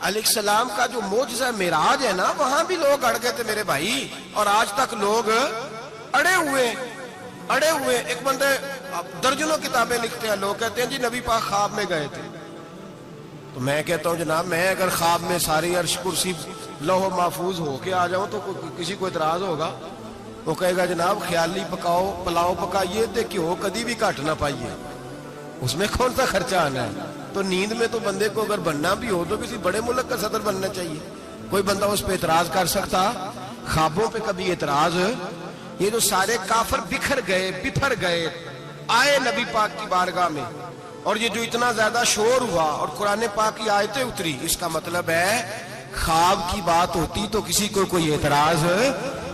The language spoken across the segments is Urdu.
علیہ السلام کا جو معجزہ معراج ہے نا، وہاں بھی لوگ اڑ گئے تھے میرے بھائی، اور آج تک لوگ اڑے ہوئے۔ ایک بندے درجنوں کتابیں لکھتے ہیں، لوگ کہتے ہیں جی نبی پاک خواب میں گئے تھے۔ تو میں کہتا ہوں جناب، میں اگر خواب میں ساری عرش کرسی لوح و محفوظ ہو کے آ جاؤں تو کسی کو اعتراض ہوگا؟ وہ کہے گا جناب خیالی پلاؤ پکائیے تے کیوں کدی بھی گھٹ نہ پائیے، اس میں کون سا خرچہ آنا ہے؟ تو نیند میں تو بندے کو اگر بننا بھی ہو تو کسی بڑے ملک کا صدر بننا چاہیے۔ کوئی بندہ اس پہ اعتراض کر سکتا؟ خوابوں پہ کبھی اعتراض؟ یہ جو سارے کافر بکھر گئے آئے نبی پاک کی بارگاہ میں، اور یہ جو اتنا زیادہ شور ہوا اور قرآن پاک کی آیتیں اتری، اس کا مطلب ہے خواب کی بات ہوتی تو کسی کو کوئی اعتراض؟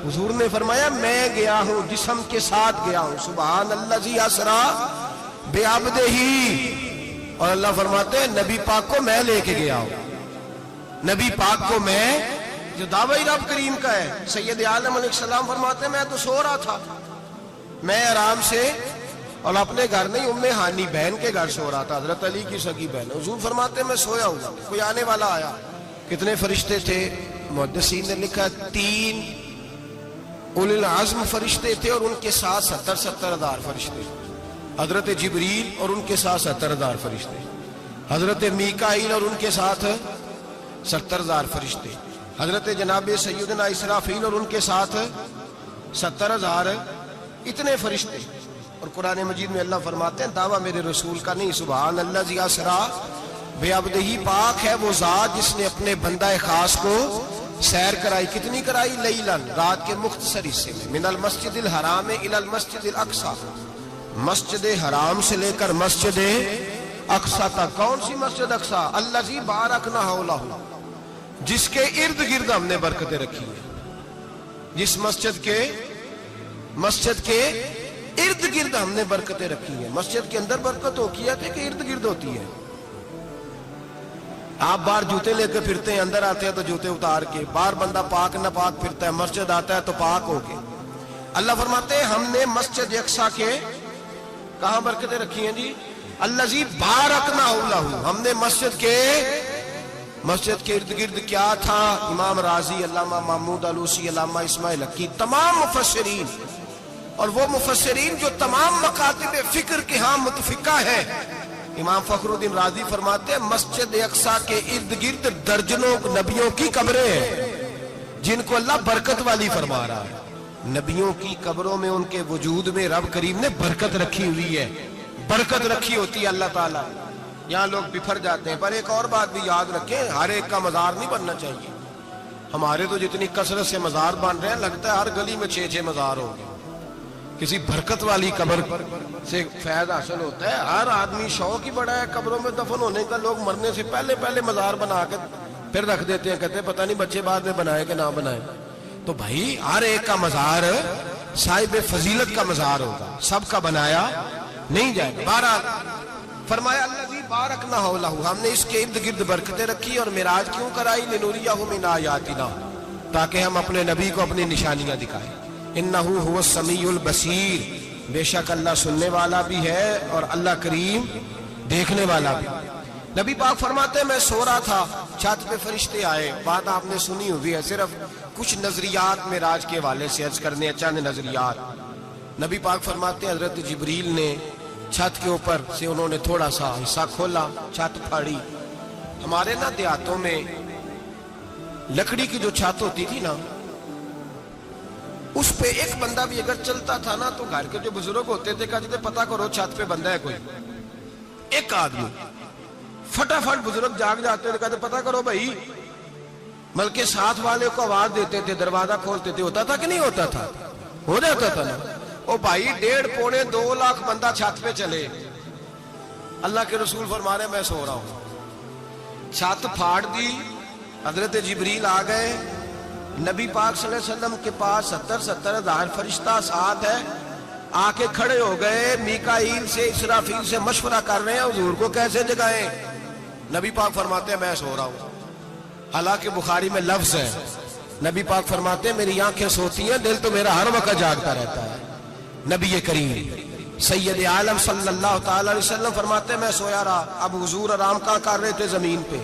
حضور نے فرمایا میں گیا ہوں، جسم کے ساتھ گیا ہوں، سبحان الذی اسری بعبدہ، اور اللہ فرماتے ہیں نبی پاک کو میں لے کے گیا ہوں۔ نبی پاک کو میں، جو دعوی رب کریم کا ہے، سید عالم علیہ السلام فرماتے ہیں میں تو سو رہا تھا، میں آرام سے، اور اپنے گھر نہیں، ام ہانی بہن کے گھر سو رہا تھا، حضرت علی کی سگی بہن۔ حضور فرماتے ہیں میں سویا ہوا، کوئی آنے والا آیا۔ کتنے فرشتے تھے؟ محدثین نے لکھا 3 اولی العزم فرشتے تھے، اور ان کے ساتھ 70 ہزار فرشتے، حضرت جبریل اور ان کے ساتھ 70 ہزار فرشتے، حضرت میکائیل اور ان کے ساتھ 70 ہزار فرشتے، حضرت جناب سیدنا اسرافیل اور ان کے ساتھ 70 ہزار، اتنے فرشتے۔ اور قرآن مجید میں اللہ فرماتے ہیں دعویٰ میرے رسول کا نہیں، سبحان الذی اسری بعبدہ، پاک ہے وہ ذات جس نے اپنے بندہ خاص کو سیر کرائی۔ کتنی کرائی؟ لیلاً، رات کے مختصر حصے میں، من المسجد الحرام الی المسجد الاقصی، مسجد حرام سے لے کر مسجد اقصی تک۔ کون سی مسجد اقصی؟ الذی بارکنا حولہ، جس کے ارد گرد ہم نے برکتیں رکھی ہیں۔ جس مسجد کے ارد گرد ہم نے برکتیں رکھی ہیں۔ مسجد کے اندر برکت ہوتی ہے کہ ارد گرد ہوتی ہے؟ آپ باہر جوتے لے کے پھرتے ہیں، اندر آتے ہیں تو جوتے اتار کے، باہر بندہ پاک نہ پاک پھرتا ہے، مسجد آتا ہے تو پاک ہو کے۔ اللہ فرماتے ہیں ہم نے مسجد اقصی کے کہاں برکتیں رکھی ہیں جی؟ الذی بارکنا حولہ، ہم نے مسجد کے ارد گرد کیا تھا؟ امام رازی، علامہ محمود آلوسی، علامہ اسماعیل حقی، تمام مفسرین، اور وہ مفسرین جو تمام مکاتب فکر کے ہاں متفقہ ہیں، امام فخر الدین رازی فرماتے ہیں مسجد اقصی کے ارد گرد درجنوں نبیوں کی قبریں ہیں جن کو اللہ برکت والی فرما رہا ہے۔ نبیوں کی قبروں میں، ان کے وجود میں رب کریم نے برکت رکھی ہوئی ہے، برکت رکھی ہوتی ہے اللہ تعالیٰ۔ یہاں لوگ بفر جاتے ہیں، پر ایک اور بات بھی یاد رکھیں، ہر ایک کا مزار نہیں بننا چاہیے۔ ہمارے تو جتنی کثرت سے مزار بن رہے ہیں، لگتا ہے ہر گلی میں 6 مزار ہوں گے۔ کسی برکت والی قبر سے فیض حاصل ہوتا ہے۔ ہر آدمی شوق ہی بڑا ہے قبروں میں دفن ہونے کا، لوگ مرنے سے پہلے مزار بنا کے پھر رکھ دیتے ہیں، کہتے ہیں پتہ نہیں بچے بعد میں بنائے کہ نہ بنائے۔ تو بھائی ہر ایک کا مزار صاحب فضیلت کا مزار ہوگا، سب کا بنایا نہیں جائے گا۔ بہرحال فرمایا الذی بارکنا حولہ، ہم نے اس کے ارد گرد برکتیں رکھی، اور معراج کیوں کرائی؟ لنوریہ من آیاتنا، تاکہ ہم اپنے نبی کو اپنی نشانیاں دکھائیں۔ انہ هو السمیع البصیر، بے شک اللہ سننے والا بھی ہے اور اللہ کریم دیکھنے والا بھی۔ نبی پاک فرماتے ہیں میں سو رہا تھا، چھت پہ فرشتے آئے، بات آپ نے سنی ہوئی ہے، صرف کچھ نظریات معراج کے حوالے سے عرض کرنے ہیں، چند نظریات۔ نبی پاک فرماتے ہیں حضرت جبریل نے چھت کے اوپر سے انہوں نے تھوڑا سا حصہ کھولا، چھت پھاڑی۔ ہمارے نا دیہاتوں میں لکڑی کی جو چھت ہوتی تھی نا، اس پہ ایک بندہ بھی اگر چلتا تھا نا تو گھر کے جو بزرگ ہوتے تھے کہتے تھے پتہ کرو چھت پہ بندہ ہے کوئی۔ ایک آدمی فٹافٹ بزرگ جاگ جاتے تھے، کہتے پتہ کرو بھائی، بلکہ ساتھ والے کو آواز دیتے تھے، دروازہ کھولتے تھے۔ ہوتا تھا کہ نہیں ہوتا تھا؟ ہو جاتا تھا نا۔ او بھائی 1.5-2 لاکھ بندہ چھت پہ چلے، اللہ کے رسول فرما رہے میں سو رہا ہوں، چھت پھاڑ دی، حضرت جبریل آ گئے، نبی پاک صلی اللہ علیہ وسلم کے پاس 70 ہزار فرشتہ ساتھ ہے، آ کے کھڑے ہو گئے، میکائیل سے اسرافیل سے مشورہ کر رہے ہیں حضور کو کیسے جگائیں۔ نبی پاک فرماتے ہیں میں سو رہا ہوں۔ حالانکہ بخاری میں لفظ ہے، نبی پاک فرماتے ہیں میری آنکھیں سوتی ہیں، دل تو میرا ہر وقت جاگتا رہتا ہے۔ نبی کریم سید عالم صلی اللہ تعالی علیہ وسلم فرماتے ہیں میں سویا رہا، اب حضور آرام کہاں کر رہے تھے؟ زمین پہ۔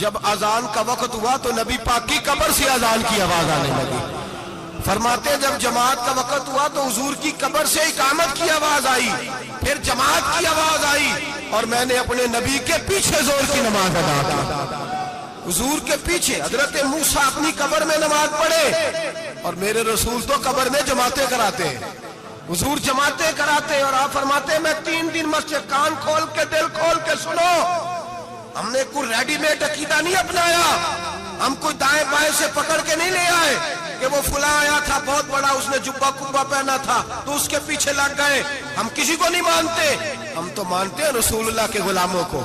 جب اذان کا وقت ہوا تو نبی پاک کی قبر سے اذان کی آواز آنے لگی. فرماتے جب جماعت کا وقت ہوا تو حضور کی قبر سے اقامت کی آواز آئی, پھر جماعت کی آواز آئی, اور میں نے اپنے نبی کے پیچھے زور کی نماز ادا کی. حضور کے پیچھے حضرت موسیٰ اپنی قبر میں نماز پڑھے, اور میرے رسول تو قبر میں جماعتیں کراتے ہیں. حضور جماعتیں کراتے ہیں, اور آپ فرماتے ہیں میں 3 دن مسجد, کان کھول کے دل کھول کے سنو, ہم نے کوئی ریڈی میڈ عقیدہ نہیں اپنایا, ہم کوئی دائیں بائیں سے پکڑ کے نہیں لے آئے کہ وہ فلاں آیا تھا بہت بڑا, اس نے جبہ کبا پہنا تھا تو اس کے پیچھے لگ گئے. ہم کسی کو نہیں مانتے, ہم تو مانتے ہیں رسول اللہ کے غلاموں کو,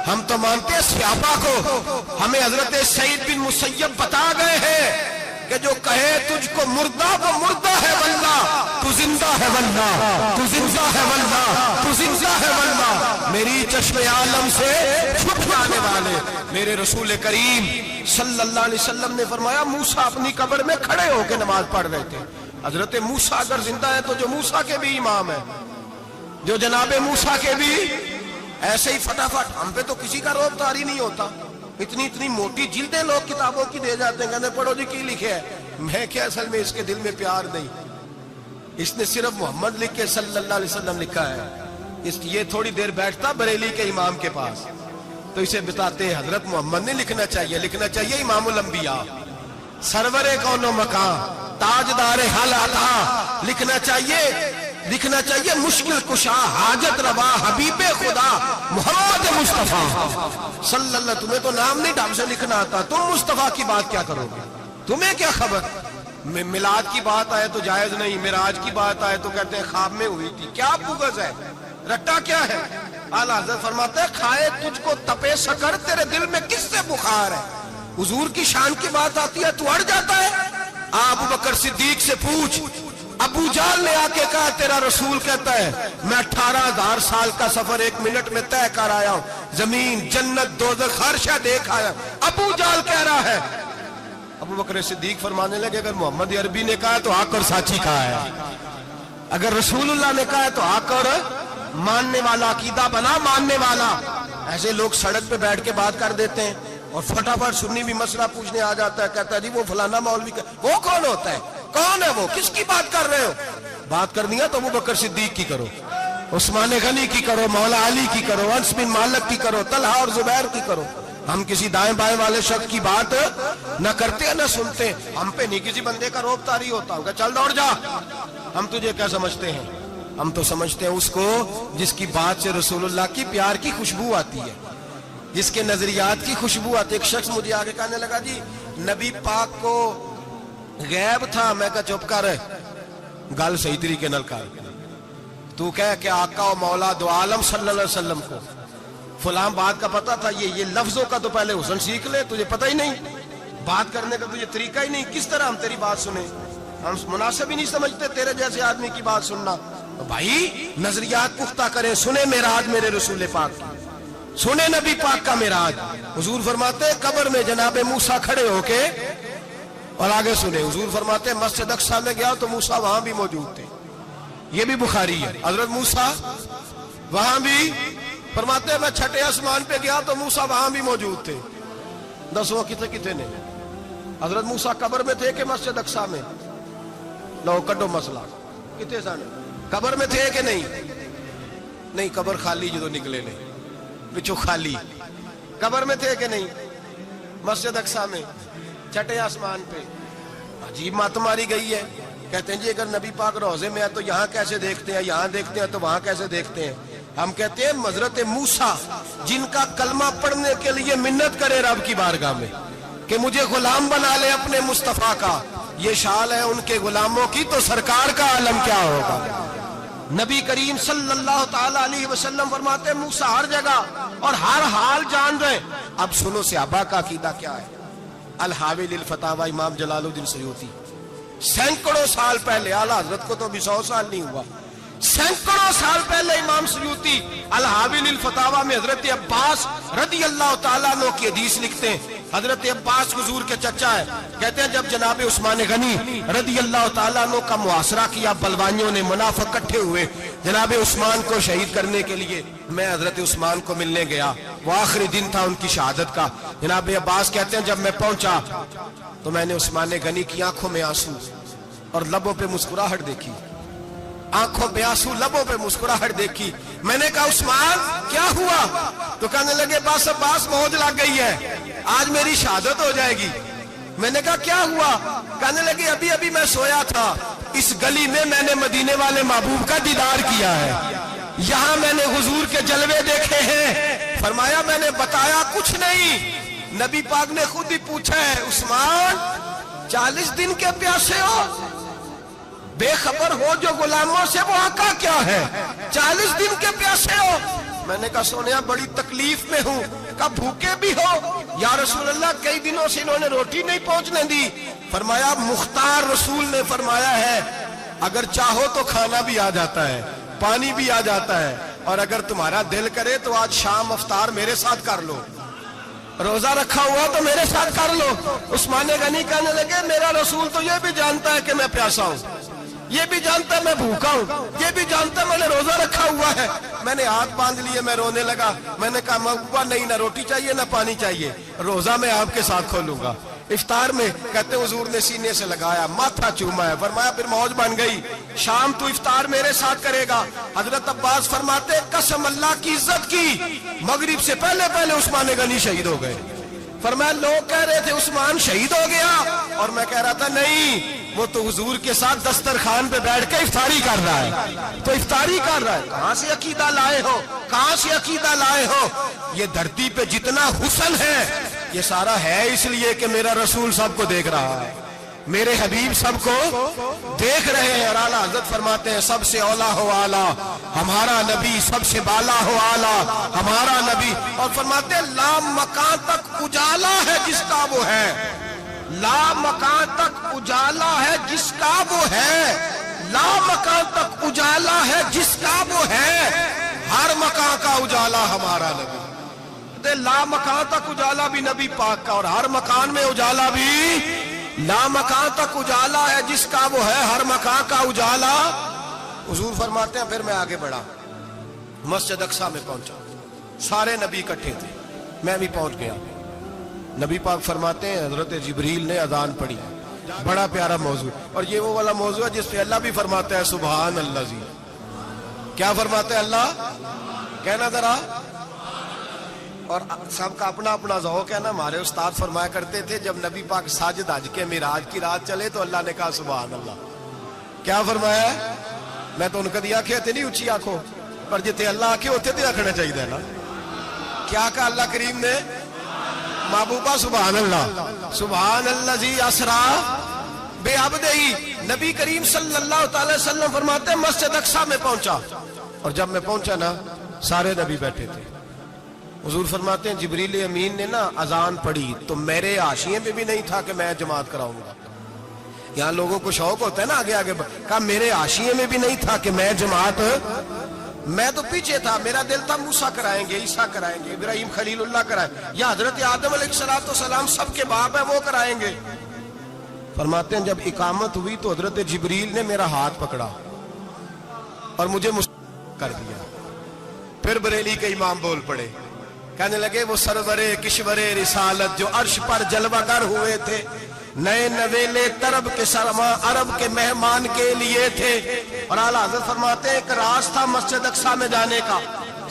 ہم تو مانتے ہیں صحابہ کو. ہمیں حضرت سعید بن مسیب بتا گئے ہیں کہ جو کہے تجھ کو مردہ وہ مردہ ہے واللہ, تو زندہ ہے واللہ, تو زندہ ہے واللہ, تو زندہ ہے واللہ. میری چشم عالم سے چھپ جانے والے میرے رسول کریم صلی اللہ علیہ وسلم نے فرمایا موسیٰ اپنی قبر میں کھڑے ہو کے نماز پڑھ رہے تھے. حضرت موسیٰ اگر زندہ ہے تو جو موسیٰ کے بھی امام ہے, جو جناب موسیٰ کے بھی ایسے ہی فٹافٹ. ہم پہ تو کسی کا روب طاری نہیں ہوتا, اتنی موٹی جلدیں لوگ کتابوں کی دے جاتے ہیں, کہتے پڑھو جی کی لکھے ہے. میں کیا اصل میں اس کے دل میں پیار نہیں, اس نے صرف محمد لکھ کے صلی اللہ علیہ وسلم لکھا ہے. یہ تھوڑی دیر بیٹھتا بریلی کے امام کے پاس تو اسے بتاتے ہیں حضرت محمد نے لکھنا چاہیے امام الانبیاء, سرور کون و مکان, تاجدار حال عطا, لکھنا چاہیے مشکل کشا, حاجت روا, حبیب خدا محمد مصطفیٰ صلی اللہ. تمہیں تو نام نہیں ڈھنگ سے لکھنا آتا, تم مصطفیٰ کی بات کیا کرو گے, تمہیں کیا خبر. میلاد کی بات آئے تو جائز نہیں, معراج کی بات آئے تو کہتے ہیں خواب میں ہوئی تھی. کیا بغض ہے, رٹا کیا ہے. اعلیٰ حضرت فرماتے ہیں کھائے تجھ کو تپے سکر, تیرے دل میں کس سے بخار ہے. حضور کی شان کی بات آتی ہے تو اڑ جاتا ہے. ابو بکر صدیق سے پوچھ, ابو جہل نے آ کے کہا تیرا رسول کہتا ہے میں 18,000 سال کا سفر 1 منٹ میں طے کر آیا ہوں, زمین جنت دوزخ ہر شے دیکھ آیا. ابو جہل کہہ رہا ہے. ابو بکر صدیق فرمانے لگے اگر محمد عربی نے کہا تو آ کر ساتھی کہا ہے, اگر رسول اللہ نے کہا ہے تو آ کر ماننے والا, عقیدہ بنا ماننے والا. ایسے لوگ سڑک پہ بیٹھ کے بات کر دیتے ہیں اور فٹافٹ سنی بھی مسئلہ پوچھنے آ جاتا ہے, کہتا ہے جی وہ فلانا مولوی کا, وہ کون ہوتا ہے, کون ہے وہ, کس کی بات کر رہے ہو. بات کرنی ہے تو ابو بکر صدیق کی کرو, عثمان غنی کی کرو, مولا علی کی کرو, انس بن مالک کی کرو, طلحہ اور زبیر کی کرو. ہم کسی دائیں بائیں والے شخص کی بات نہ کرتے ہیں نہ سنتے. ہم پہ نہیں کسی بندے کا روب طاری ہوتا ہوگا چل دوڑ جا. ہم تجھے کیا سمجھتے ہیں, ہم تو سمجھتے ہیں اس کو جس کی بات سے رسول اللہ کی پیار کی خوشبو آتی ہے, جس کے نظریات کی خوشبو آتی ہے. ایک شخص مجھے آگے کہنے لگا جی نبی پاک کو غیب تھا. میں کہا چپ کر, گل صحیح طریقے نال کر. تو کہہ کہ آقا و مولا دو عالم صلی اللہ علیہ وسلم کو فلاں بات کا پتا تھا, یہ لفظوں کا تو پہلے حسن سیکھ لے. تجھے پتہ ہی نہیں, بات کرنے کا تجھے طریقہ ہی نہیں, کس طرح ہم تیری بات سنیں. ہم مناسب ہی نہیں سمجھتے تیرے جیسے آدمی کی بات سننا. تو بھائی نظریات پختہ کریں, سنیں معراج میرے رسول پاک کی, سنیں نبی پاک کا معراج. حضور فرماتے قبر میں جناب موسیٰ کھڑے ہو کے, اور آگے سنیں حضور فرماتے مسجد اقصیٰ میں گیا تو موسیٰ وہاں بھی موجود تھے. یہ بھی بخاری ہے. حضرت موسیٰ وہاں بھی فرماتے میں 6 آسمان پہ گیا تو موسیٰ وہاں بھی موجود تھے. 10 وہ کتنے نے, حضرت موسیٰ قبر میں تھے کہ مسجد اقصیٰ میں, لو کٹو مسئلہ, کتنے سانے قبر میں تھے کہ نہیں, قبر خالی جدو نکلے نے پچھو خالی, قبر میں تھے کہ نہیں, مسجد اقصیٰ میں 6 آسمان پہ. عجیب مات ماری گئی ہے. کہتے ہیں جی اگر نبی پاک روضے میں ہے تو یہاں کیسے دیکھتے ہیں, یہاں دیکھتے ہیں تو وہاں کیسے دیکھتے ہیں. ہم کہتے ہیں حضرت موسیٰ جن کا کلمہ پڑھنے کے لیے منت کرے رب کی بارگاہ میں کہ مجھے غلام بنا لے اپنے مصطفیٰ کا, یہ شال ہے ان کے غلاموں کی, تو سرکار کا عالم کیا ہوگا. نبی کریم صلی اللہ تعالی علیہ وسلم فرماتے ہیں موسیٰ ہر جگہ اور ہر حال جان رہے. اب سنو صحابہ کا عقیدہ کیا ہے. الحاوی للفتاوی امام جلال الدین سیوطی سینکڑوں سال پہلے, اعلیٰ حضرت کو تو ابھی 100 سال نہیں ہوا, سینکڑوں سال پہلے امام سیوطی الحاوی للفتاوی میں حضرت عباس رضی اللہ تعالیٰ عنہ کی حدیث لکھتے ہیں. حضرت عباس حضور کے چچا ہے. کہتے ہیں جب جناب عثمان غنی رضی اللہ تعالیٰ عنہ کا محاصرہ کیا, بلوانیوں نے منافق اکٹھے ہوئے جناب عثمان کو شہید کرنے کے لیے, میں حضرت عثمان کو ملنے گیا. وہ آخری دن تھا ان کی شہادت کا. جناب عباس کہتے ہیں جب میں پہنچا تو میں نے عثمان غنی کی آنکھوں میں آنسو اور لبوں پہ مسکراہٹ دیکھی. آنکھوں پہ آنسو لبوں پہ مسکراہٹ دیکھی. میں نے کہا عثمان کیا ہوا؟ تو کہنے لگے بس عباس موج لگ گئی ہے, آج میری شہادت ہو جائے گی. میں نے کہا کیا ہوا؟ کہنے لگے ابھی ابھی میں سویا تھا, اس گلی میں میں نے مدینے والے محبوب کا دیدار کیا ہے, یہاں میں نے حضور کے جلوے دیکھے ہیں. فرمایا میں نے بتایا کچھ نہیں. نبی پاک نے خود ہی پوچھا ہے عثمان 40 دن کے پیاسے ہو, بے خبر ہو جو غلاموں سے وہاں کا کیا ہے, 40 دن کے پیاسے ہو. میں نے کہا سونیا بڑی تکلیف میں ہوں. کہا بھوکے بھی ہو؟ یا رسول اللہ کئی دنوں سے انہوں نے روٹی نہیں پہنچنے دی. فرمایا مختار رسول نے فرمایا ہے اگر چاہو تو کھانا بھی آ جاتا ہے, پانی بھی آ جاتا ہے, اور اگر تمہارا دل کرے تو آج شام افطار میرے ساتھ کر لو, روزہ رکھا ہوا تو میرے ساتھ کر لو. عثمان غنی کہنے لگے میرا رسول تو یہ بھی جانتا ہے کہ میں پیاسا ہوں, یہ بھی جانتا ہے میں بھوکا ہوں, یہ بھی جانتا ہے میں نے روزہ رکھا ہوا ہے. میں نے ہاتھ باندھ لیے, میں رونے لگا. میں نے کہا محبوبہ نہیں, نہ روٹی چاہیے نہ پانی چاہیے, روزہ میں آپ کے ساتھ کھولوں گا. افطار میں کہتے حضور نے سینے سے لگایا, ماتھا چوما ہے. فرمایا پھر موج بن گئی, شام تو افطار میرے ساتھ کرے گا. حضرت عباس فرماتے قسم اللہ کی عزت کی مغرب سے پہلے پہلے عثمان غنی شہید ہو گئے. فرمایا لوگ کہہ رہے تھے عثمان شہید ہو گیا, اور میں کہہ رہا تھا نہیں, وہ تو حضور کے ساتھ دسترخوان پہ بیٹھ کے افطاری کر رہا ہے. تو افطاری کر رہا ہے. کہاں سے عقیدہ لائے ہو, کہاں سے عقیدہ لائے ہو؟ یہ دھرتی پہ جتنا حسن ہے یہ سارا ہے اس لیے کہ میرا رسول سب کو دیکھ رہا ہے, میرے حبیب سب کو دیکھ رہے ہیں. اور اعلیٰ حضرت فرماتے ہیں سب سے اولا ہو اعلیٰ ہمارا نبی, سب سے بالا ہو اعلیٰ ہمارا نبی. اور فرماتے ہیں لا مکان تک اجالا ہے جس کا وہ ہے, لا مکان تک اجالا ہے جس کا وہ ہے, لا مکان تک اجالا ہے جس کا وہ ہے, ہر مکان کا اجالا ہمارا نبی. لا مکان تک اجالا بھی نبی پاک کا, اور ہر مکان میں اجالا بھی, لا مکان تک اجالا ہے جس کا وہ ہے, ہر مکان کا اجالا. حضور فرماتے ہیں پھر میں آگے بڑھا, مسجد اقصی میں پہنچا, سارے نبی اکٹھے تھے, میں بھی پہنچ گیا. نبی پاک فرماتے ہیں حضرت جبریل نے اذان پڑھی, بڑا پیارا موضوع, اور یہ وہ والا موضوع ہے جس پہ اللہ بھی فرماتا ہے سبحان اللہ جی. کیا فرماتے ہیں اللہ؟ کہنا ذرا. اور سب کا اپنا اپنا ذوق ہے نا. ہمارے استاد فرمایا کرتے تھے جب نبی پاک ساجد حج کے معراج کی رات چلے تو اللہ نے کہا سبحان اللہ. کیا فرمایا ہے؟ میں تو ان کا دی آنکھیں تھے نہیں اونچی آنکھوں پر, جتنے اللہ آنکھیں ہوتے تھے آنکھنا چاہیے نا. کیا کہا اللہ کریم نے؟ محبوبہ سبحان اللہ, سبحان اللہ جی اسرا بے عبدہی. نبی کریم صلی اللہ تعالی وسلم فرماتے ہیں مسجد اقصی میں پہنچا, اور جب میں پہنچا نا سارے نبی بیٹھے تھے. حضور فرماتے ہیں جبریل امین نے نا اذان پڑھی تو میرے حاشیے پہ بھی نہیں تھا کہ میں جماعت کراؤں گا. یہاں لوگوں کو شوق ہوتا ہے نا آگے آگے, کہا میرے حاشیے میں بھی نہیں تھا کہ میں جماعت, میں تو پیچھے تھا. میرا دل تھا موسیٰ کرائیں گے, عیسیٰ کرائیں گے, ابراہیم خلیل اللہ کرائیں, یا حضرت آدم علیہ السلام سب کے باپ ہیں وہ کرائیں گے. فرماتے ہیں جب اقامت ہوئی تو حضرت جبریل نے میرا ہاتھ پکڑا اور مجھے کر دیا. پھر بریلی کے امام بول پڑے, کہنے لگے وہ سرورے کشورے رسالت جو عرش پر جلوہ گر ہوئے تھے, نئے نویلے طرب کے سرما عرب کے مہمان کے لیے تھے. اور اعلیٰ حضرت فرماتے ہیں ایک راز تھا مسجد اقصی میں جانے کا,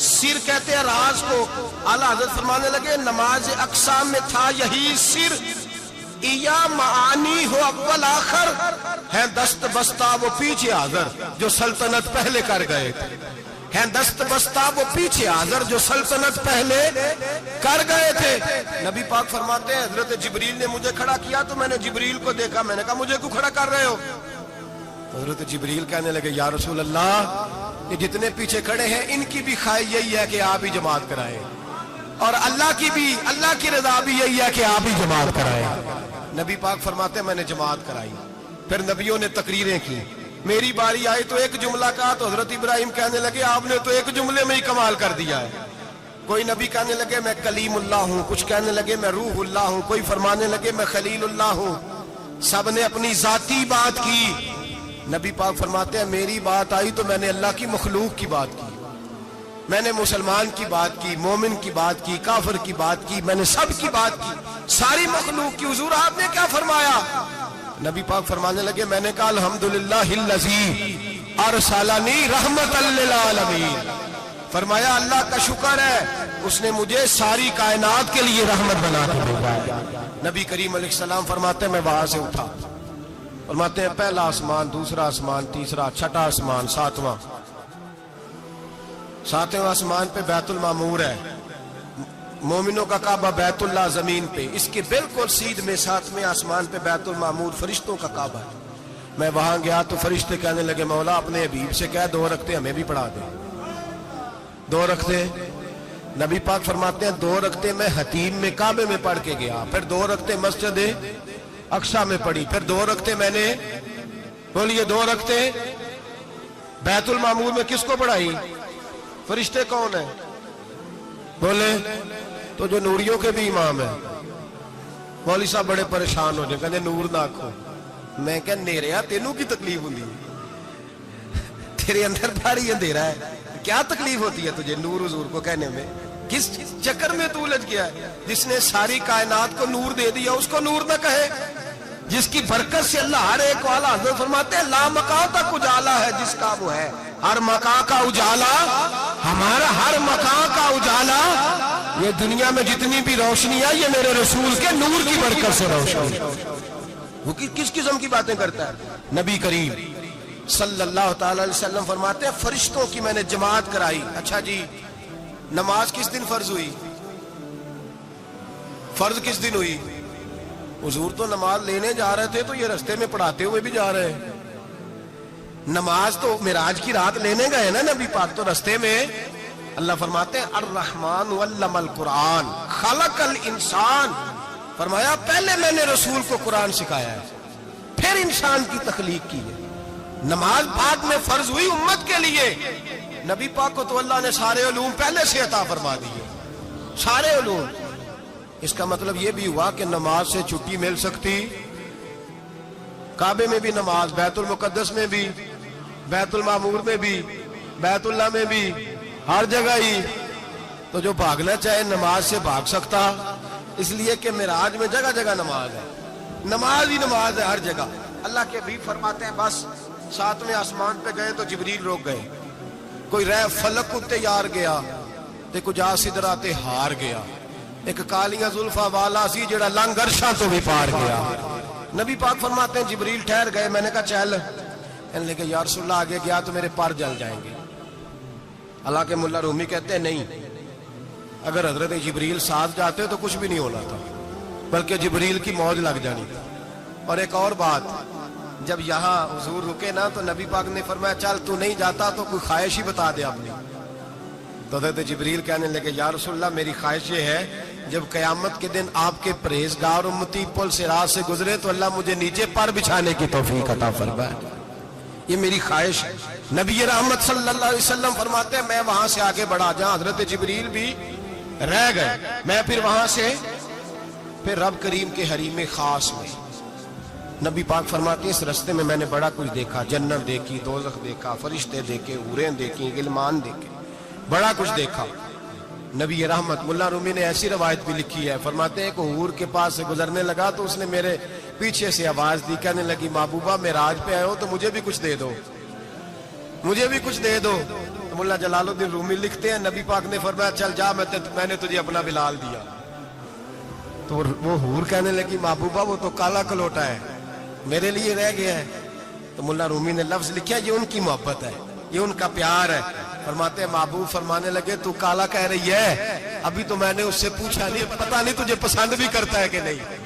سر کہتے ہیں راز کو. اعلیٰ حضرت فرمانے لگے نماز اقصی میں تھا یہی سر, یا معانی ہو اول آخر ہے دست بستہ وہ پیچھے حاضر جو سلطنت پہلے کر گئے تھے, ہیں دست بستہ وہ پیچھے حاضر جو سلطنت پہلے کر گئے تھے. نبی پاک فرماتے ہیں حضرت جبریل نے مجھے کھڑا کیا تو میں نے جبریل کو دیکھا, میں نے کہا مجھے کیوں کھڑا کر رہے ہو؟ حضرت جبریل کہنے لگے یا رسول اللہ یہ جتنے پیچھے کھڑے ہیں ان کی بھی خواہش یہی ہے کہ آپ ہی جماعت کرائیں, اور اللہ کی رضا بھی یہی ہے کہ آپ ہی جماعت کرائیں. نبی پاک فرماتے ہیں میں نے جماعت کرائی. پھر نبیوں نے تقریریں کی, میری باری آئی تو ایک جملہ کہا تو حضرت ابراہیم کہنے لگے آپ نے تو ایک جملے میں ہی کمال کر دیا ہے. کوئی نبی کہنے لگے میں کلیم اللہ ہوں, کچھ کہنے لگے میں روح اللہ ہوں, کوئی فرمانے لگے میں خلیل اللہ ہوں. سب نے اپنی ذاتی بات کی. نبی پاک فرماتے ہیں میری بات آئی تو میں نے اللہ کی مخلوق کی بات کی. میں نے مسلمان کی بات کی، مومن کی بات کی، کافر کی بات کی، میں نے سب کی بات کی، ساری مخلوق کی۔ حضور آپ نے کیا فرمایا؟ نبی پاک فرمانے لگے میں نے کہا الحمدللہ الذی ارسلنی رحمت للعالمین، فرمایا اللہ کا شکر ہے اس نے مجھے ساری کائنات کے لیے رحمت بنا کے بھیجا ہے۔ نبی کریم علیہ السلام فرماتے ہیں میں وہاں سے اٹھا، فرماتے ہیں پہلا آسمان، دوسرا آسمان، تیسرا، چھٹا آسمان، ساتواں آسمان پہ بیت المعمور ہے، مومنوں کا کعبہ بیت اللہ زمین پہ، اس کے بالکل سیدھ میں 7ویں آسمان پہ بیت المعمور فرشتوں کا کعبہ ہے۔ میں وہاں گیا تو فرشتے کہنے لگے مولا اپنے حبیب سے کہہ 2 رکعتیں ہمیں بھی پڑھا دیں۔ 2 رکعتیں نبی پاک فرماتے ہیں 2 رکعتیں میں حتیم میں کعبے میں پڑھ کے گیا، پھر 2 رکعتیں مسجد اقصی میں پڑھی، پھر 2 رکعتیں میں نے بولیے 2 رکعتیں بیت المعمور میں کس کو پڑھائی؟ فرشتے کون ہیں بولے؟ تو جو نوریوں کے بھی امام ہیں۔ مولوی صاحب بڑے پریشان ہو جائے، کہتے نور نہ آکھو۔ میں کہ نیریا تینوں کی تکلیف ہوتی ہے، تیرے اندر بھاری اندھیرا ہے، کیا تکلیف ہوتی ہے تجھے نور حضور کو کہنے میں؟ کس چکر میں تو الجھ گیا ہے؟ جس نے ساری کائنات کو نور دے دیا اس کو نور نہ کہے؟ جس کی برکت سے اللہ ہر ایک والا، حضرت فرماتے ہیں لا مکان تک اجالا ہے جس کا وہ ہے، ہر مکان کا اجالا ہمارا، ہر مکان کا اجالا، یہ دنیا میں جتنی بھی روشنی ہے یہ میرے رسول کے نور کی برکت سے روشنی۔ وہ کس قسم کی باتیں کرتا ہے؟ نبی کریم صلی اللہ تعالی علیہ وسلم فرماتے ہیں فرشتوں کی میں نے جماعت کرائی۔ اچھا جی نماز کس دن فرض ہوئی؟ فرض کس دن ہوئی؟ حضور تو نماز لینے جا رہے تھے تو یہ رستے میں پڑھاتے ہوئے بھی جا رہے ہیں۔ نماز تو معراج کی رات لینے گئے نا نبی پاک، تو رستے میں اللہ فرماتے ہیں الرحمن علم القرآن خلق الانسان، فرمایا پہلے میں نے رسول کو قرآن سکھایا ہے پھر انسان کی تخلیق کی ہے۔ نماز بعد میں فرض ہوئی امت کے لیے، نبی پاک کو تو اللہ نے سارے علوم پہلے سے عطا فرما دیے، سارے علوم۔ اس کا مطلب یہ بھی ہوا کہ نماز سے چھٹی مل سکتی، کعبے میں بھی نماز، بیت المقدس میں بھی، بیت المعمور میں بھی، بیت اللہ میں بھی، ہر جگہ ہی۔ تو جو بھاگنا چاہے نماز سے بھاگ سکتا، اس لیے کہ معراج میں جگہ جگہ نماز ہے، نماز ہی نماز ہے ہر جگہ۔ اللہ کے بھی فرماتے ہیں بس 7ویں آسمان پہ گئے تو جبریل روک گئے، کوئی رہ فلک اتے یار گیا تے کچھ آ سدراتے ہار گیا، ایک کالیاں زلفاں والا سی جڑا لنگ عرشاں تو بھی پار گیا۔ نبی پاک فرماتے ہیں جبریل ٹھہر گئے، میں نے کہا چل، کہنے لگے یا رسول اللہ آگے گیا تو میرے پر جل جائیں گے۔ حالانکہ ملا رومی کہتے ہیں نہیں، اگر حضرت جبریل ساتھ جاتے تو کچھ بھی نہیں ہونا تھا، بلکہ جبریل کی موج لگ جانی تھی۔ اور ایک اور بات، جب یہاں حضور رکے نا تو نبی پاک نے فرمایا چل تو نہیں جاتا تو کوئی خواہش ہی بتا دے اپنی۔ تو حضرت جبریل کہنے لگے یا رسول اللہ میری خواہش یہ ہے جب قیامت کے دن آپ کے پرہیزگار امتی پل صراط سے گزرے تو اللہ مجھے نیچے پر بچھانے کی توفیق عطا فرمائے، یہ میری خواہش ہے۔ نبی رحمت صلی اللہ علیہ وسلم فرماتے ہیں میں وہاں سے آگے بڑھا جہاں حضرت جبریل بھی رہ گئے، میں پھر وہاں سے پھر رب کریم کے حریم خاص میں۔ نبی پاک فرماتے ہیں اس رستے میں نے بڑا کچھ دیکھا، جنت دیکھی، دوزخ دیکھا، فرشتے دیکھے، حوریں دیکھی، غلمان دیکھے، بڑا کچھ دیکھا۔ نبی رحمت ملا رومی نے ایسی روایت بھی لکھی ہے، فرماتے ہیں کہ حور کے پاس سے گزرنے لگا تو اس نے میرے پیچھے سے آواز دی، کہنے لگی محبوبہ معراج پہ آئے ہو تو مجھے بھی کچھ دے دو، مجھے بھی کچھ دے دو۔ تو ملا جلال الدین رومی لکھتے ہیں نبی پاک نے فرمایا چل جا میں نے تجھے اپنا بلال دیا۔ تو وہ حور کہنے لگی محبوبہ وہ تو کالا کلوٹا ہے، میرے لیے رہ گیا ہے۔ تو ملا رومی نے لفظ لکھا یہ ان کی محبت ہے، یہ ان کا پیار ہے۔ فرماتے ہیں محبوب فرمانے لگے تو کالا کہہ رہی ہے، ابھی تو میں نے اس سے پوچھا نہیں، پتہ نہیں تجھے پسند بھی کرتا ہے کہ نہیں،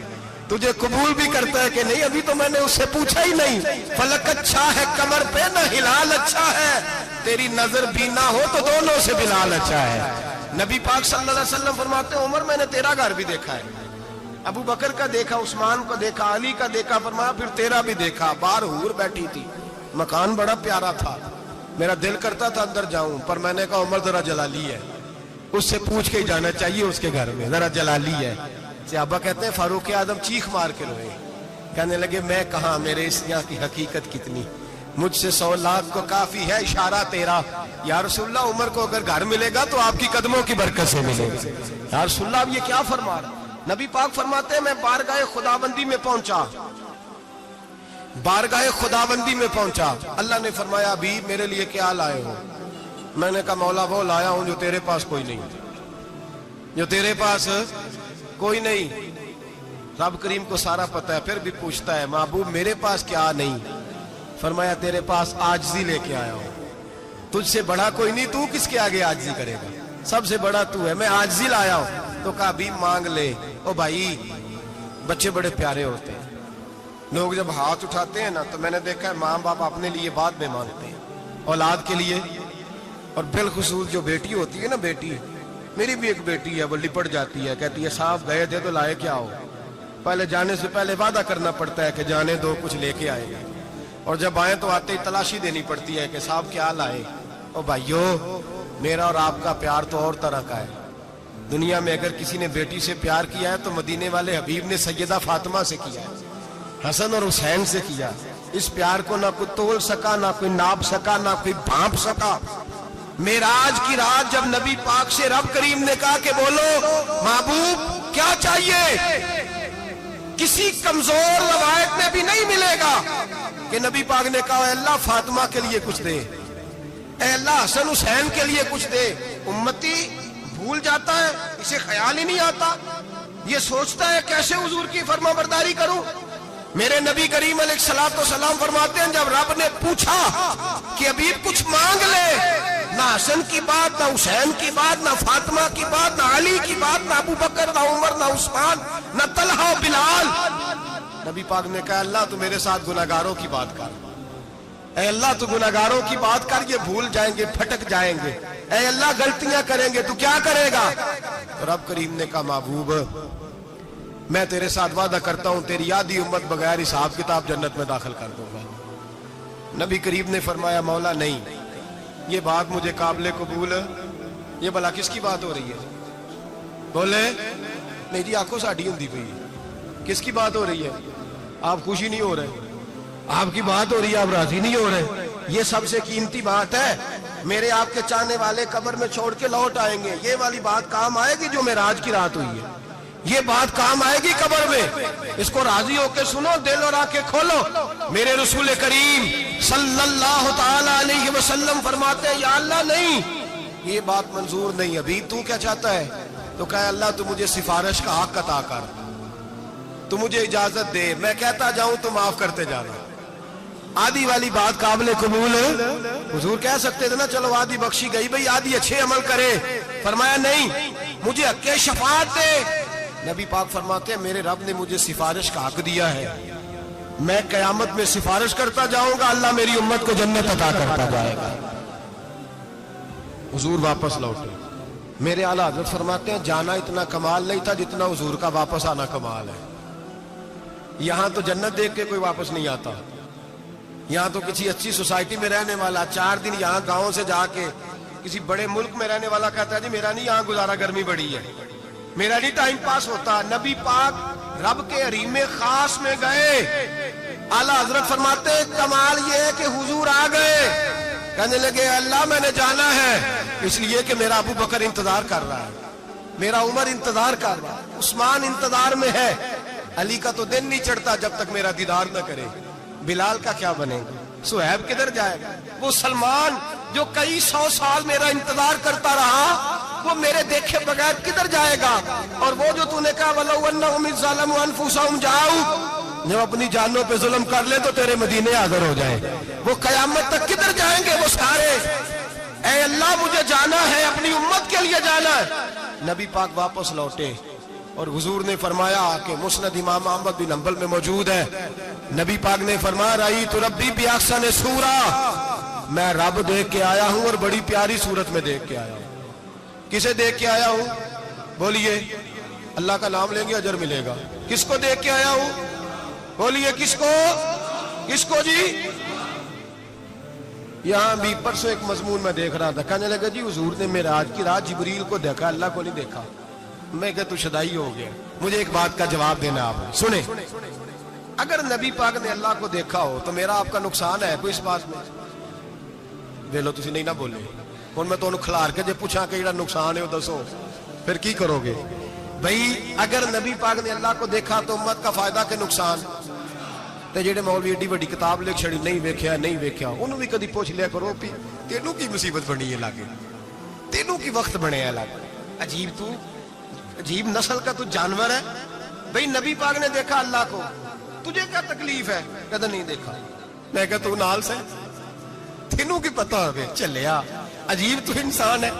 تجھے قبول بھی کرتا ہے کہ نہیں، ابھی تو میں نے اس سے پوچھا ہی نہیں۔ فلک اچھا ہے کمر پہ نہ ہلال اچھا ہے، تیری نظر بھی نہ ہو تو دونوں سے بلال اچھا ہے۔ نبی پاک صلی اللہ علیہ وسلم فرماتے ہیں عمر میں نے تیرا گھر بھی دیکھا ہے، ابو بکر کا دیکھا، عثمان کو دیکھا، علی کا دیکھا، فرمایا پھر تیرا بھی دیکھا، باہر حور بیٹھی تھی، مکان بڑا پیارا تھا، میرا دل کرتا تھا اندر جاؤں پر میں نے کہا عمر ذرا جلالی ہے، اس سے پوچھ کے ہی جانا چاہیے اس کے گھر میں، ذرا جلالی ہے۔ صحابہ کہتے ہیں فاروق اعظم چیخ مار کے روئے، کہنے لگے میں کہاں، میرے اس یہاں کی حقیقت کتنی، مجھ سے 100 لاکھ کو کافی ہے اشارہ تیرا. یا رسول اللہ عمر کو اگر گھر ملے گا تو آپ کی قدموں کی برکت سے ملے گا. یا رسول اللہ اب یہ کیا فرما رہا؟ نبی پاک فرماتے ہیں میں بارگاہ خداوندی میں پہنچا، بارگاہ خداوندی میں پہنچا. اللہ نے فرمایا ابھی میرے لیے کیا لائے ہو؟ میں نے کہا مولا وہ لایا ہوں جو تیرے پاس کوئی نہیں، جو تیرے پاس کوئی نہیں. رب کریم کو سارا پتہ ہے، پھر بھی پوچھتا ہے محبوب میرے پاس کیا نہیں؟ فرمایا تیرے پاس عاجزی لے کے آیا ہوں. تجھ سے بڑا کوئی نہیں، تو کس کے آگے عاجزی کرے گا؟ سب سے بڑا تو ہے، میں عاجزی لایا ہوں. تو کہا بھی مانگ لے. او بھائی بچے بڑے پیارے ہوتے ہیں، لوگ جب ہاتھ اٹھاتے ہیں نا تو میں نے دیکھا ہے ماں باپ اپنے لیے بعد میں مانگتے ہیں اولاد کے لیے. اور بالخصوص جو بیٹی ہوتی ہے نا، بیٹی میری بھی ایک بیٹی ہے، وہ لپٹ جاتی ہے، کہتی ہے صاحب گئے تھے تو لائے کیا ہو؟ پہلے جانے سے پہلے وعدہ کرنا پڑتا ہے کہ جانے دو کچھ لے کے آئے گا، اور جب آئیں تو آتے ہی تلاشی دینی پڑتی ہے کہ صاحب کیا لائے. او بھائیو میرا اور آپ کا پیار تو اور طرح کا ہے. دنیا میں اگر کسی نے بیٹی سے پیار کیا ہے تو مدینے والے حبیب نے سیدہ فاطمہ سے کیا ہے، حسن اور حسین سے کیا. اس پیار کو نہ کوئی تول سکا، نہ کوئی ناپ سکا، نہ کوئی بھانپ سکا. معراج کی رات جب نبی پاک سے رب کریم نے کہا کہ بولو محبوب کیا چاہیے، کسی کمزور روایت میں بھی نہیں ملے گا کہ نبی پاک نے کہا اے اللہ فاطمہ کے لیے کچھ دے، اے اللہ حسن حسین کے لیے کچھ دے. امتی بھول جاتا ہے، اسے خیال ہی نہیں آتا، یہ سوچتا ہے کیسے حضور کی فرما برداری کروں. میرے نبی کریم علیہ الصلوۃ والسلام فرماتے ہیں جب رب نے پوچھا کہ ابھی کچھ مانگ لے، نہ حسن کی بات، نہ حسین کی بات، نہ فاطمہ کی بات، نہ علی کی بات، نہ ابو بکر، نہ عمر، نہ عثمان، نہ طلحہ بلال. نبی پاک نے کہا اللہ تو میرے ساتھ گناہگاروں کی بات کر، اے اللہ تو گناہگاروں کی بات کر، یہ بھول جائیں گے، پھٹک جائیں گے، اے اللہ غلطیاں کریں گے تو کیا کرے گا؟ تو رب کریم نے کہا محبوب میں تیرے ساتھ وعدہ کرتا ہوں تیری آدھی امت بغیر حساب کتاب جنت میں داخل کر دوں گا. نبی کریم نے فرمایا مولا نہیں، یہ بات مجھے قابل قبول ہے. یہ بھلا کس کی بات ہو رہی ہے؟ بولے نہیں جی آنکھوں ساڑھی ہوندی پئی، کس کی بات ہو رہی ہے؟ آپ خوشی نہیں ہو رہے، آپ کی بات ہو رہی ہے، آپ راضی نہیں ہو رہے. یہ سب سے قیمتی بات ہے. میرے آپ کے چاہنے والے قبر میں چھوڑ کے لوٹ آئیں گے، یہ والی بات کام آئے گی جو معراج کی رات ہوئی ہے، یہ بات کام آئے گی قبر میں. اس کو راضی ہو کے سنو، دل اور آنکھیں کھولو. میرے رسول کریم صلی اللہ تعالی علیہ وسلم فرماتے ہیں یا اللہ نہیں، یہ بات منظور نہیں. ابھی تو کیا چاہتا ہے؟ تو کہا اللہ تو مجھے سفارش کا حق عطا کر، تو مجھے اجازت دے، میں کہتا جاؤں تو معاف کرتے جانا. آدھی والی بات قابل قبول ہے. حضور کہہ سکتے تھے نا چلو آدھی بخشی گئی بھئی آدھی اچھے عمل کرے. فرمایا نہیں، مجھے حق شفاعت دے. نبی پاک فرماتے ہیں میرے رب نے مجھے سفارش کا حق دیا ہے، میں قیامت میں سفارش کرتا جاؤں گا، اللہ میری امت کو جنت عطا کرتا جائے گا. حضور واپس لوٹے. میرے اعلیٰ حضرت فرماتے ہیں جانا اتنا کمال نہیں تھا جتنا حضور کا واپس آنا کمال ہے. یہاں تو جنت دیکھ کے کوئی واپس نہیں آتا، یہاں تو کسی اچھی سوسائٹی میں رہنے والا 4 دن یہاں گاؤں سے جا کے کسی بڑے ملک میں رہنے والا کہتا ہے جی میرا نہیں یہاں گزارا، گرمی بڑی ہے، میرا نہیں ٹائم پاس ہوتا. نبی پاک رب کے حریم خاص میں گئے. اعلیٰ حضرت فرماتے ہیں کمال یہ ہے کہ حضور آ گئے، کہنے لگے اللہ میں نے جانا ہے اس لیے کہ میرا ابو بکر انتظار کر رہا ہے، میرا عمر انتظار کر رہا ہے، عثمان انتظار میں ہے، علی کا تو دن نہیں چڑھتا جب تک میرا دیدار نہ کرے. بلال کا کیا بنے گا؟ صہیب کدھر جائے گا؟ وہ سلمان جو کئی 100 سال میرا انتظار کرتا رہا وہ میرے دیکھے بغیر کدھر جائے گا؟ اور وہ جو تو نے کہا وَلَوْ أَنَّهُمْ إِذْ ظَلَمُوا أَنفُسَهُمْ جَاءُوا، جب اپنی جانوں پہ ظلم کر لے تو تیرے مدینے حاضر ہو جائیں. وہ قیامت تک کدھر جائیں گے وہ سارے؟ اے اللہ مجھے جانا ہے، اپنی امت کے لیے جانا ہے. نبی پاک واپس لوٹے اور حضور نے فرمایا کہ مسند امام احمد بن حنبل میں موجود ہے، نبی پاک نے فرمایا رأیت ربی بأحسن صورہ، میں رب دیکھ کے آیا ہوں اور بڑی پیاری صورت میں دیکھ کے آیا ہوں. کسے دیکھ کے آیا ہوں؟ بولیے. اللہ کا نام لیں گے اجر ملے گا. کس کو دیکھ کے آیا ہوں؟ بولیے کس کو؟ کس کو جی؟ یہاں بھی پرسوں ایک مضمون میں دیکھ رہا تھا، کہنے لگا جی حضور نے معراج کی رات جبریل کو دیکھا، اللہ کو نہیں دیکھا. میں کہ تو شدائی ہو گیا. مجھے ایک بات کا جواب دینا آپ سنیں. اگر نبی پاک نے اللہ کو دیکھا ہو تو میرا آپ کا نقصان ہے کوئی اس بات میں؟ ویلو تسی نہیں نہ بولے ہن میں تانوں کھلار کے جے پوچھاں کہ جڑا نقصان ہے وہ دسو پھر کی کرو گے؟ بھئی اگر نبی پاک نے اللہ کو دیکھا تو امت کا فائدہ کہ نقصان؟ تے جڑے مولوی ایڈی بڑی کتاب لکھ چھڑی نہیں ویکھیا انہوں بھی کدی پوچھ لیا کرو بھی تینوں کی مصیبت بنی ہے لاگے، تینوں کی وقت بنے ہے لاگے، عجیب نسل کا تو جانور ہے۔ بھئی نبی پاک نے دیکھا اللہ کو، تجھے کیا تکلیف ہے؟ کدھر نہیں دیکھا۔ میں کہا تو نال سے تینوں کی پتہ ہوئے چلیا، عجیب تو انسان ہے۔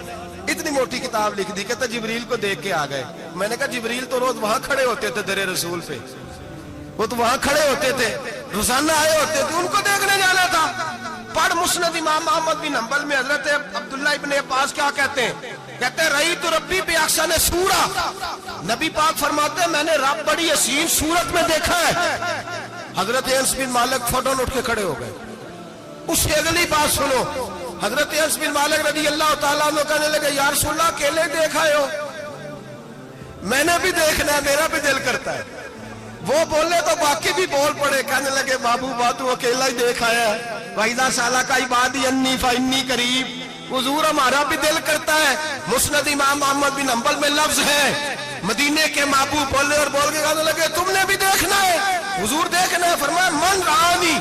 اتنی موٹی کتاب لکھ دی کہتا جبریل کو دیکھ کے آ گئے۔ میں نے کہا جبریل تو روز وہاں کھڑے ہوتے تھے در رسول پہ، وہ تو وہاں کھڑے ہوتے تھے، روزانہ آئے ہوتے تھے، ان کو دیکھنے جانا تھا۔ پڑھ مسند امام احمد بن حنبل میں حضرت عبداللہ ابن عباس کیا کہتے ہیں؟ کہتے ہیں رأیت ربی بأحسن صورہ، نبی پاک فرماتے ہیں میں نے رب بڑی حسین صورت میں دیکھا ہے۔ حضرت انس بن مالک فوٹون اٹھ کے کھڑے ہو گئے۔ اس سے اگلی بات سنو، حضرت انس بن مالک رضی اللہ تعالیٰ عنہ کہنے لگے یا رسول اللہ اکیلے دیکھا ہو؟ میں نے بھی دیکھنا ہے، میرا بھی دل کرتا ہے۔ وہ بولے تو باقی بھی بول پڑے، کہنے لگے محبوبہ تو اکیلا ہی دیکھ آیا ہے۔ وَإِذَا سَأَلَكَ عِبَادِي عَنِّي فَإِنِّي قَرِيبٌ، حضور ہمارا بھی دل کرتا ہے۔ مسند امام احمد بن حنبل میں لفظ ہے، مدینے کے محبوب بولے اور بول کے کہنے لگے تم نے بھی دیکھنا ہے؟ حضور دیکھنا ہے۔ فرمایا من رآنی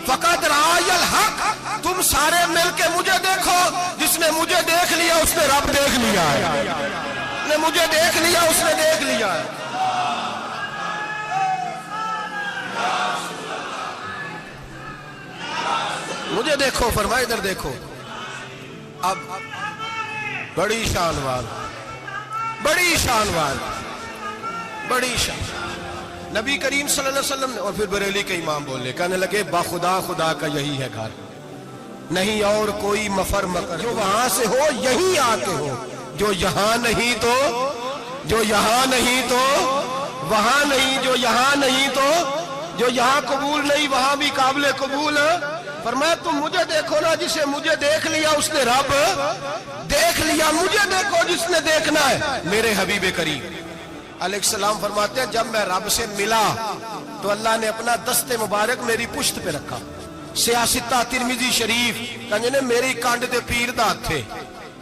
فقد رآی الحق، تم سارے مل کے مجھے دیکھو، جس نے مجھے دیکھ لیا اس نے رب دیکھ لیا ہے، جس نے مجھے دیکھ لیا اس نے دیکھ لیا ہے۔ مجھے دیکھو، فرمایا ادھر دیکھو۔ اب بڑی شان وال، بڑی شان وال، بڑی شان نبی کریم صلی اللہ علیہ وسلم نے، اور پھر بریلی کے امام بولے، کہنے لگے باخدا خدا کا یہی ہے گھر، نہیں اور کوئی مفر مکر، جو وہاں سے ہو یہی آتے ہو، جو یہاں نہیں تو، جو یہاں نہیں تو وہاں نہیں، جو یہاں نہیں تو، جو یہاں قبول نہیں وہاں بھی قابل قبول۔ فرمایا تم مجھے دیکھو نا، جسے مجھے دیکھ لیا اس نے رب دیکھ لیا، مجھے دیکھو جس نے دیکھنا ہے میرے حبیب کریم علیہ السلام۔ فرماتے ہیں جب میں رب سے ملا تو اللہ نے اپنا دست مبارک میری پشت پہ رکھا۔ سیاستہ ترمذی شریف کہنے میری کانڈ دے پیر دا ہاتھ تھے،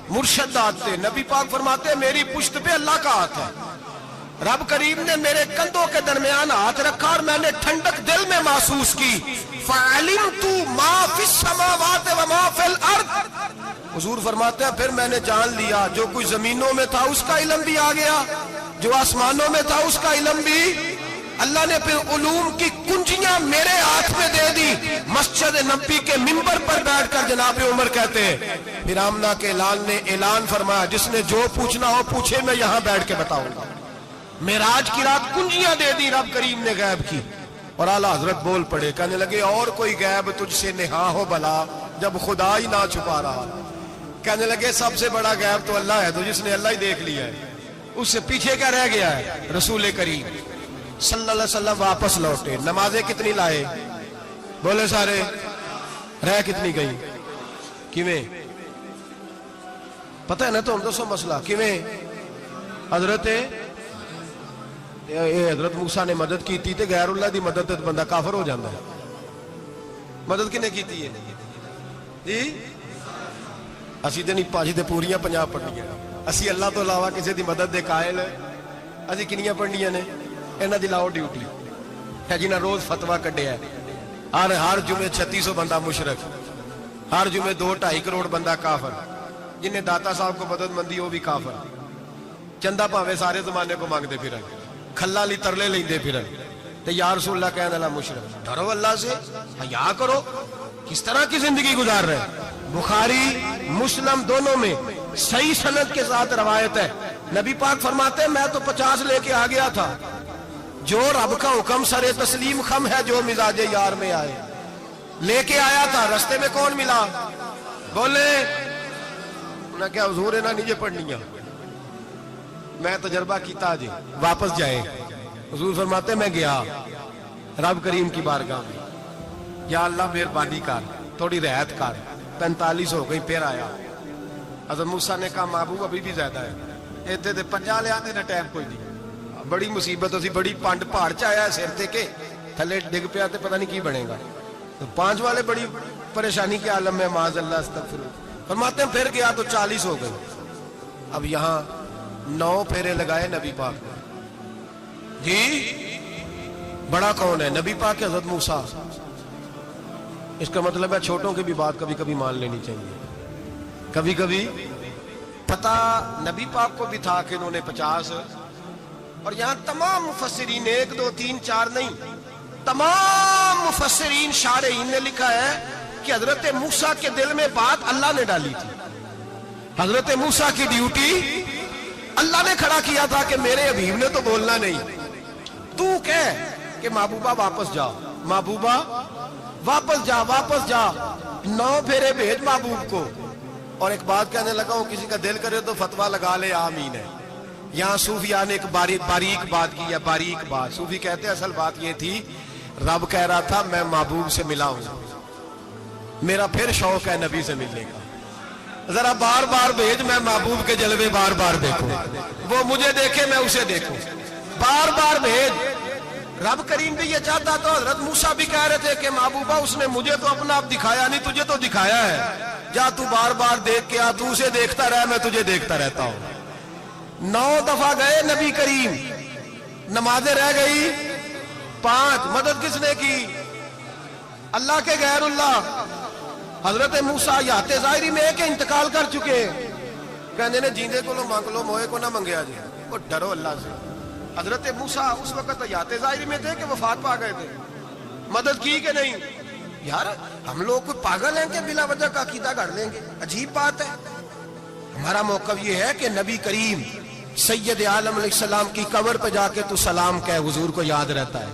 مرشد دا ہاتھ تھے۔ نبی پاک فرماتے ہیں میری پشت پہ اللہ کا ہاتھ ہے۔ رب کریم نے میرے کندھوں کے درمیان ہاتھ رکھا اور میں نے ٹھنڈک دل میں محسوس کی۔ فَعَلِمْتُ مَا فِي السَّمَاوَاتِ وَمَا فِي الْأَرْضِ، حضور فرماتے ہیں پھر میں نے جان لیا جو کچھ زمینوں میں تھا اس کا علم بھی آ گیا، جو آسمانوں میں تھا اس کا علم بھی۔ اللہ نے پھر علوم کی کنجیاں میرے ہاتھ میں دے دی۔ مسجد نبی کے منبر پر بیٹھ کر جناب عمر کہتے ہیں پھر آمنہ کے لال نے اعلان فرمایا جس نے جو پوچھنا ہو پوچھے، میں یہاں بیٹھ کے بتاؤں گا۔ معراج کی رات کنجیاں دے دی رب کریم نے غیب کی، اور اعلیٰ حضرت بول پڑے، کہنے لگے اور کوئی غیب تجھ سے نہا ہو بھلا جب خدا ہی نہ چھپا رہا۔ کہنے لگے سب سے بڑا غیب تو اللہ ہے، تو جس نے اللہ ہی دیکھ لیا ہے اس سے پیچھے کیا رہ گیا ہے؟ رسول کریم صلی اللہ علیہ وسلم واپس لوٹے۔ نمازیں کتنی لائے؟ بولے سارے، رہ کتنی گئی؟ کیویں پتہ ہے نا؟ تو ہم دسو مسئلہ کیویں؟ حضرت موسیٰ نے مدد کی تھی تے غیر اللہ دی مدد تے بندہ کافر ہو جاندہ ہے۔ مدد کنے کی تھی ہے جی؟ اسی تے نہیں پاجی تے پوریاں 50 پڑھنیاں، اسی اللہ تو علاوہ کسی دی مدد دے قائل ہے، اسی کنیاں پڑھنیاں نے؟ انہاں دی لاؤ ڈیوٹی ہے جنہاں روز فتویٰ کڈیا ہے، ہر جمعے 3600 بندہ مشرک، ہر جمعے 2-2.5 کروڑ بندہ کافر، جنہیں داتا صاحب کو مدد مندی وہ بھی کافر، چندہ پاوے سارے زمانے کو مانگتے پھر کھلا لی ترلے لیندے پھر تے یا رسول اللہ کہنے اللہ مشرک۔ ڈرو اللہ سے، حیا کرو، کس طرح کی زندگی گزار رہے؟ بخاری مسلم دونوں میں صحیح سند کے ساتھ روایت ہے، نبی پاک فرماتے ہیں میں تو 50 لے کے آ گیا تھا، جو رب کا حکم سرے تسلیم خم ہے جو مزاج یار میں آئے، لے کے آیا تھا۔ رستے میں کون ملا؟ بولے انہاں کیا حضور انہاں نیچے پڑھنیاں، میں تجربہ کیتا جی واپس جائے۔ حضور فرماتے میں گیا رب کریم کی بارگاہ میں، یا اللہ مہربانی کر، تھوڑی رعایت کر، 45 ہو گئی، پھر آیا۔ حضرت موسیٰ نے کہا محبوب ابھی بھی زیادہ ہے، اتنے 50 لے آنے نہ ٹائم کوئی نہیں، بڑی مصیبت اسی بڑی پانڈ پہاڑ چ آیا ہے سر تے کے تھلے ڈگ پیا تو پتہ نہیں کی بنے گا. تو 5 والے بڑی پریشانی کے عالم میں معاذ اللہ استغفر. فرماتے ہیں پھر گیا تو 40 ہو گئی. اب یہاں 9 پھیرے لگائے نبی پاک نے. جی بڑا کون ہے؟ نبی پاک کے حضرت موسیٰ. اس کا مطلب ہے چھوٹوں کی بھی بات کبھی کبھی مان لینی چاہیے. کبھی کبھی پتہ نبی پاک کو بھی تھا کہ انہوں نے 50. اور یہاں تمام مفسرین 1 2 3 4 نہیں، تمام مفسرین شارحین نے لکھا ہے کہ حضرت موسیٰ کے دل میں بات اللہ نے ڈالی تھی. حضرت موسیٰ کی ڈیوٹی اللہ نے کھڑا کیا تھا کہ میرے حبیب نے تو بولنا نہیں، تو کہہ کہ محبوبہ واپس جا، محبوبہ واپس جا، واپس جا. 9 پھیرے بھیج محبوب کو. اور ایک بات کہنے لگا ہوں، کسی کا دل کرے تو فتویٰ لگا لے آمین ہے. یہاں صوفیاء نے ایک باریک بات کی ہے، باریک بات. صوفی کہتے ہیں اصل بات یہ تھی رب کہہ رہا تھا میں محبوب سے ملا ہوں، میرا پھر شوق ہے نبی سے ملنے کا، ذرا بار بار بھیج، میں محبوب کے جلوے بار بار دیکھوں، وہ مجھے دیکھے میں اسے دیکھوں، بار بار بھیج. رب کریم بھی یہ چاہتا تو حضرت موسیٰ بھی کہہ رہے تھے کہ محبوبہ اس نے مجھے تو اپنا آپ دکھایا نہیں، تجھے تو دکھایا ہے، جا تو بار بار دیکھ کے آ، تو اسے دیکھتا رہ، میں تجھے دیکھتا رہتا ہوں. 9 دفعہ گئے نبی کریم، نمازیں رہ گئی 5. مدد کس نے کی؟ اللہ کے غیر اللہ. حضرت موسیٰ یات ظاہری میں کہ انتقال کر چکے، کہنے نے جیندے کو لو مانگ لو موئے کو نہ منگیا جی، وہ ڈرو اللہ سے. حضرت موسیٰ اس وقت یات ظاہری میں تھے کہ وفات پا گئے تھے. مدد کی کہ نہیں؟ یار ہم لوگ کوئی پاگل ہیں کہ بلا وجہ کا عقیدہ گھڑ لیں گے؟ عجیب بات ہے. ہمارا موقف یہ ہے کہ نبی کریم سید عالم علیہ السلام کی قبر پہ جا کے تو سلام کہے، حضور کو یاد رہتا ہے،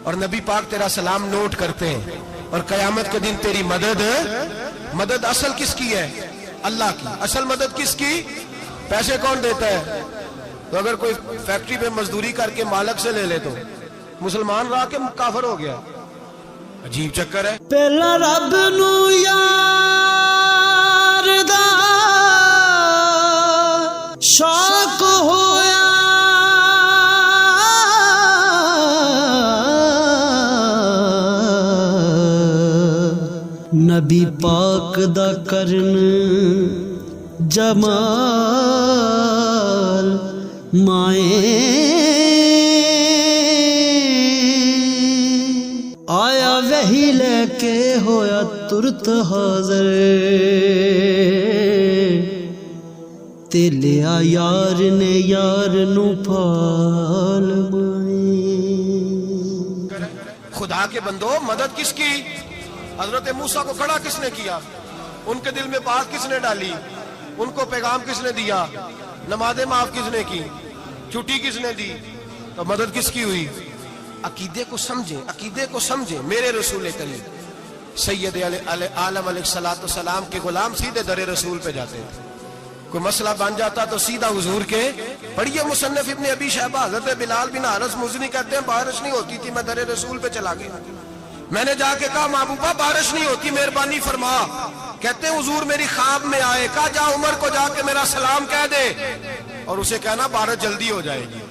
اور نبی پاک تیرا سلام نوٹ کرتے ہیں. اور قیامت کے دن تیری مدد اصل کس کی ہے؟ اللہ کی. اصل مدد کس کی؟ پیسے کون دیتا ہے؟ تو اگر کوئی فیکٹری پہ مزدوری کر کے مالک سے لے لے تو مسلمان رہا کے کافر ہو گیا. عجیب چکر ہے. پہلا رب نو یار دا شوق ہویا، نبی پاک دا کرن جمال مائیں آیا وہی لے کے ہویا ترت حاضر، تے لیا یار نے یار نو پال مائیں. خدا کے بندو مدد کس کی؟ حضرت موسیٰ کو کھڑا کس نے کیا؟ ان کے دل میں بات کس نے ڈالی؟ ان کو پیغام کس نے دیا؟ نمازیں معاف کس نے کی؟ چھٹی کس نے دی؟ تو مدد کس کی ہوئی؟ عقیدے کو سمجھیں، عقیدے کو سمجھیں. میرے رسول کریم سید عالم علیہ السلام کے غلام سیدھے در رسول پہ جاتے تھے. کوئی مسئلہ بن جاتا تو سیدھا حضور کے. پڑھیے مصنف ابن ابی شیبہ، حضرت بلال بن حارث مزنی کہتے ہیں بارش نہیں ہوتی تھی، میں در رسول پہ چلا گیا. میں نے جا کے کہا محبوبہ بارش نہیں ہوتی، مہربانی فرما. کہتے ہیں حضور میری خواب میں آئے، کہا جا عمر کو جا کے میرا سلام کہہ دے اور اسے کہنا بارش جلدی ہو جائے گی.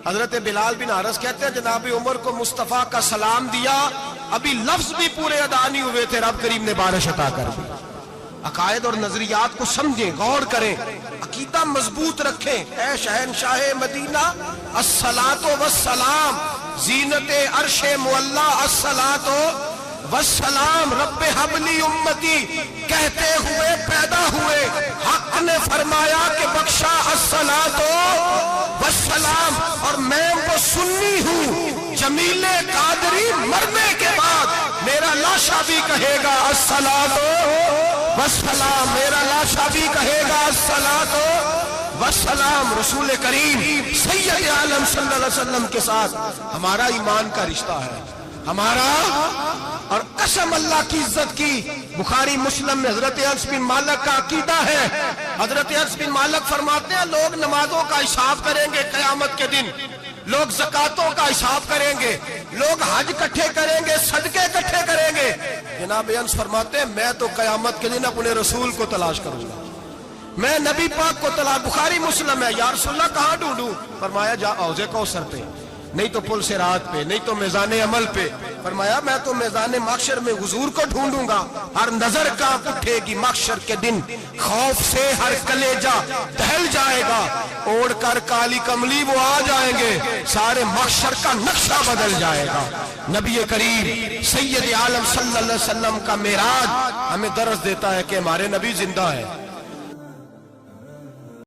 حضرت بلال بن حارث کہتے ہیں جناب عمر کو مصطفیٰ کا سلام دیا، ابھی لفظ بھی پورے ادا نہیں ہوئے تھے، رب کریم نے بارش عطا کر دی. عقائد اور نظریات کو سمجھیں، غور کریں، عقیدہ مضبوط رکھیں. اے شہنشاہ مدینہ الصلاۃ والسلام، زینت عرش معلی الصلاۃ والسلام، رب حبلی امتی کہتے ہوئے پیدا ہوئے، حق نے فرمایا کہ بخشا الصلاۃ والسلام. اور میں وہ سنی ہوں، جمیل قادری مرنے کے بعد میرا لاشا بھی کہے گا الصلاۃ والسلام، میرا لاشا بھی کہے گا الصلاۃ والسلام. رسول کریم سید عالم صلی اللہ علیہ وسلم کے ساتھ ہمارا ایمان کا رشتہ ہے، ہمارا. اور قسم اللہ کی عزت کی، بخاری مسلم میں حضرت انس بن مالک کا عقیدہ ہے. حضرت انس بن مالک فرماتے ہیں لوگ نمازوں کا حساب کریں گے قیامت کے دن، لوگ زکاتوں کا حساب کریں گے، لوگ حج اکٹھے کریں گے، صدقے اکٹھے کریں گے. جناب انس فرماتے ہیں میں تو قیامت کے دن اپنے رسول کو تلاش کروں گا، میں نبی پاک کو تلاش. بخاری مسلم ہے. یا رسول اللہ کہاں ڈھونڈوں؟ فرمایا جا حوض کوثر پہ. نہیں تو پل صراط پہ، نہیں تو میزان عمل پہ۔ فرمایا میں تو میزان محشر میں حضور کو ڈھونڈوں گا، ہر نظر کانپ اٹھے گی محشر کے دن، خوف سے ہر کلیجہ دہل جائے گا، اوڑھ کر کالی کملی وہ آ جائیں گے، سارے محشر کا نقشہ بدل جائے گا۔ نبی کریم سید عالم صلی اللہ علیہ وسلم کا معراج ہمیں درس دیتا ہے کہ ہمارے نبی زندہ ہے۔